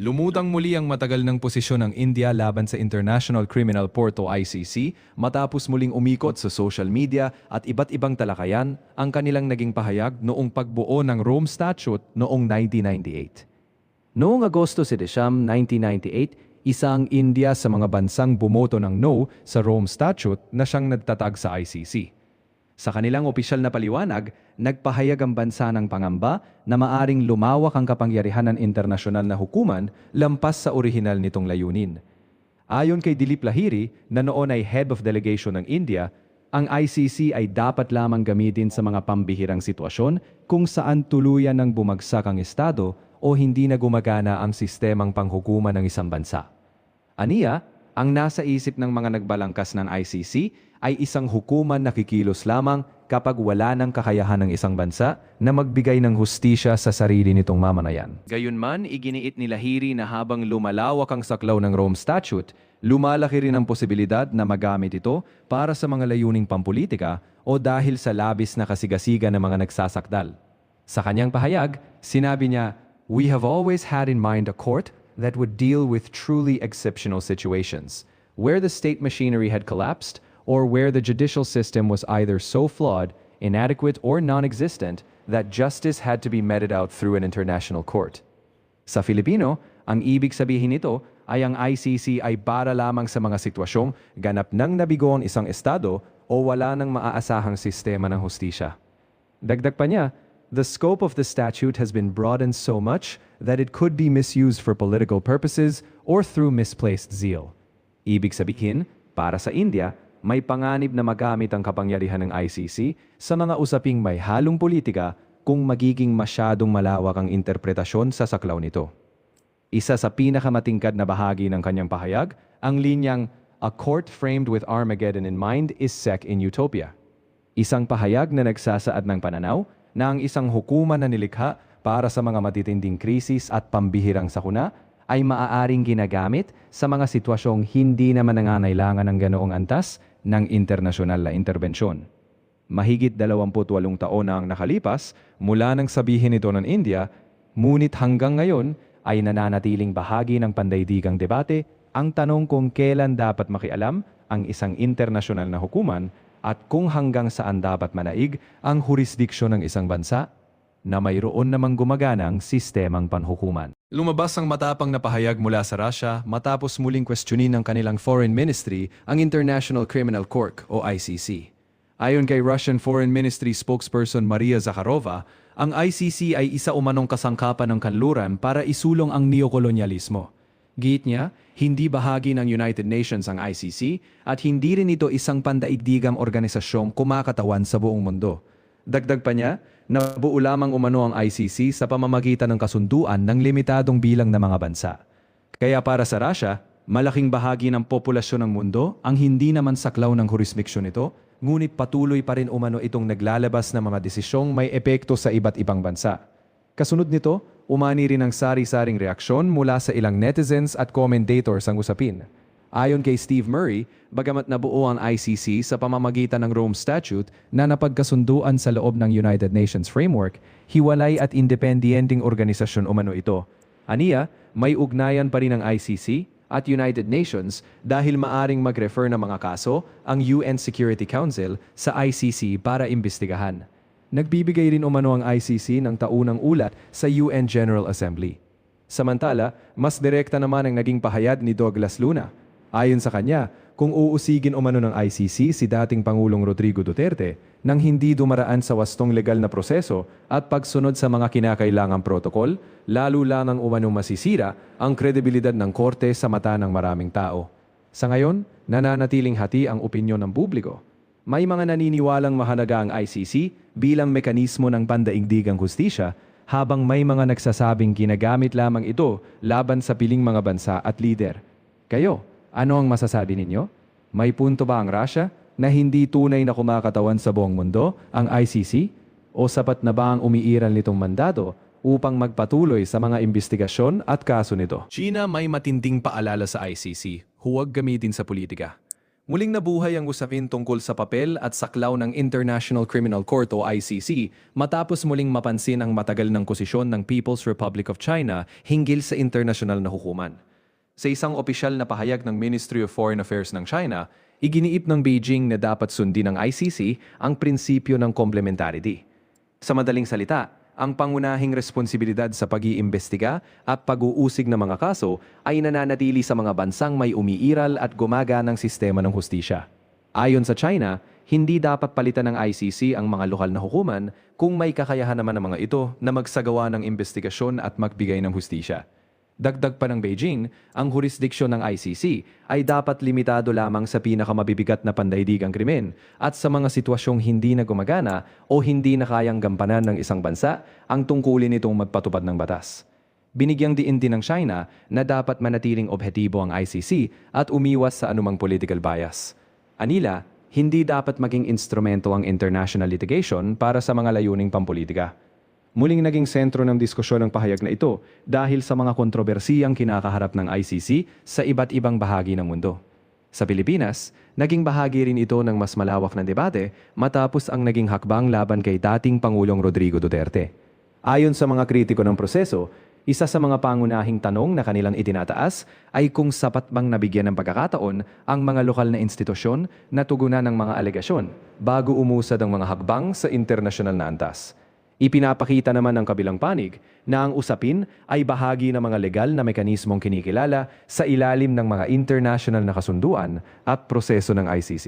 Lumutang muli ang matagal ng posisyon ng India laban sa International Criminal Court o ICC matapos muling umikot sa social media at iba't ibang talakayan ang kanilang naging pahayag noong pagbuo ng Rome Statute noong 1998. Noong Agosto 10, 1998, isa ang India sa mga bansang bumoto ng no sa Rome Statute na siyang nagtatag sa ICC. Sa kanilang opisyal na paliwanag, nagpahayag ang bansa ng pangamba na maaring lumawak ang kapangyarihan ng internasyonal na hukuman lampas sa orihinal nitong layunin. Ayon kay Dilip Lahiri, na noon ay Head of Delegation ng India, ang ICC ay dapat lamang gamitin sa mga pambihirang sitwasyon kung saan tuluyan ng bumagsak ang estado o hindi na gumagana ang sistemang panghukuman ng isang bansa. Aniya, ang nasa isip ng mga nagbalangkas ng ICC ay isang hukuman na kikilos lamang kapag wala ng kakayahan ng isang bansa na magbigay ng hustisya sa sarili nitong mamamayan. Gayunman, iginiit ni Lahiri na habang lumalawak ang saklaw ng Rome Statute, lumalaki rin ang posibilidad na magamit ito para sa mga layuning pampolitika o dahil sa labis na kasigasiga ng mga nagsasakdal. Sa kanyang pahayag, sinabi niya, "We have always had in mind a court that would deal with truly exceptional situations, where the state machinery had collapsed or where the judicial system was either so flawed, inadequate, or non-existent that justice had to be meted out through an international court." Sa Filipino, ang ibig sabihin nito ay ang ICC ay para lamang sa mga sitwasyong ganap nang nabigo ang isang estado o wala nang maaasahang sistema ng hustisya. Dagdag pa niya, "The scope of the statute has been broadened so much that it could be misused for political purposes or through misplaced zeal." Ibig sabihin, para sa India, may panganib na magamit ang kapangyarihan ng ICC sa mga usaping may halong politika kung magiging masyadong malawak ang interpretasyon sa saklaw nito. Isa sa pinakamatingkad na bahagi ng kanyang pahayag, ang linyang, "A court framed with Armageddon in mind is sick in utopia." Isang pahayag na nagsasaad ng pananaw na ang isang hukuman na nilikha para sa mga matitinding krisis at pambihirang sakuna ay maaaring ginagamit sa mga sitwasyong hindi naman nangangailangan ng ganoong antas ng internasyonal na interbensyon. Mahigit 28 taon na ang nakalipas mula nang sabihin ito ng India, ngunit hanggang ngayon ay nananatiling bahagi ng pandaigdigang debate ang tanong kung kailan dapat makialam ang isang internasyonal na hukuman at kung hanggang saan dapat manaig ang jurisdiksyon ng isang bansa na mayroon namang gumaganang sistemang panhukuman. Lumabas ang matapang na pahayag mula sa Russia matapos muling questionin ng kanilang Foreign Ministry ang International Criminal Court o ICC. Ayon kay Russian Foreign Ministry spokesperson Maria Zakharova, ang ICC ay isa umanong kasangkapan ng kanluran para isulong ang neokolonyalismo. Giit niya, hindi bahagi ng United Nations ang ICC at hindi rin ito isang pandaigdigang organisasyong kumakatawan sa buong mundo. Dagdag pa niya, nabuo lamang umano ang ICC sa pamamagitan ng kasunduan ng limitadong bilang ng mga bansa. Kaya para sa Russia, malaking bahagi ng populasyon ng mundo ang hindi naman saklaw ng jurisdiksyon nito, ngunit patuloy pa rin umano itong naglalabas ng mga desisyong may epekto sa iba't ibang bansa. Kasunod nito, umani rin ang sari-saring reaksyon mula sa ilang netizens at commentators ang usapin. Ayon kay Steve Murray, bagamat nabuo ang ICC sa pamamagitan ng Rome Statute na napagkasunduan sa loob ng United Nations Framework, hiwalay at independenteng organisasyon umano ito. Aniya, may ugnayan pa rin ang ICC at United Nations dahil maaring mag-refer ng mga kaso ang UN Security Council sa ICC para imbestigahan. Nagbibigay rin umano ang ICC ng taunang ulat sa UN General Assembly. Samantala, mas direkta naman ang naging pahayag ni Douglas Luna. Ayon sa kanya, kung uusigin umano ng ICC si dating Pangulong Rodrigo Duterte nang hindi dumaraan sa wastong legal na proseso at pagsunod sa mga kinakailangang protokol, lalo lang ang umanong masisira ang kredibilidad ng korte sa mata ng maraming tao. Sa ngayon, nananatiling hati ang opinyon ng publiko. May mga naniniwalang mahalaga ang ICC bilang mekanismo ng pandaigdigang hustisya, habang may mga nagsasabing ginagamit lamang ito laban sa piling mga bansa at lider. Kayo, ano ang masasabi ninyo? May punto ba ang Russia na hindi tunay na kumakatawan sa buong mundo ang ICC? O sapat na ba ang umiiral nitong mandato upang magpatuloy sa mga investigasyon at kaso nito? China may matinding paalala sa ICC, huwag gamitin sa politika. Muling nabuhay ang usapin tungkol sa papel at saklaw ng International Criminal Court o ICC matapos muling mapansin ang matagal ng posisyon ng People's Republic of China hinggil sa internasyonal na hukuman. Sa isang opisyal na pahayag ng Ministry of Foreign Affairs ng China, iginiit ng Beijing na dapat sundin ng ICC ang prinsipyo ng complementarity. Sa madaling salita, ang pangunahing responsibilidad sa pag-iimbestiga at pag-uusig ng mga kaso ay nananatili sa mga bansang may umiiral at gumaganang sistema ng hustisya. Ayon sa China, hindi dapat palitan ng ICC ang mga lokal na hukuman kung may kakayahan naman ng mga ito na magsagawa ng investigasyon at magbigay ng hustisya. Dagdag pa ng Beijing, ang jurisdiksyon ng ICC ay dapat limitado lamang sa pinakamabibigat na pandaigdigang krimen at sa mga sitwasyong hindi na gumagana o hindi na kayang gampanan ng isang bansa ang tungkulin nitong magpatupad ng batas. Binigyang diin din ng China na dapat manatiling objektibo ang ICC at umiwas sa anumang political bias. Anila, hindi dapat maging instrumento ang international litigation para sa mga layuning pampolitika. Muling naging sentro ng diskusyon ang pahayag na ito dahil sa mga kontrobersiyang kinakaharap ng ICC sa iba't ibang bahagi ng mundo. Sa Pilipinas, naging bahagi rin ito ng mas malawak na debate matapos ang naging hakbang laban kay dating Pangulong Rodrigo Duterte. Ayon sa mga kritiko ng proseso, isa sa mga pangunahing tanong na kanilang itinataas ay kung sapat bang nabigyan ng pagkakataon ang mga lokal na institusyon na tugunan ng mga alegasyon bago umusad ang mga hakbang sa internasyonal na antas. Ipinapakita naman ng kabilang panig na ang usapin ay bahagi ng mga legal na mekanismong kinikilala sa ilalim ng mga international na kasunduan at proseso ng ICC.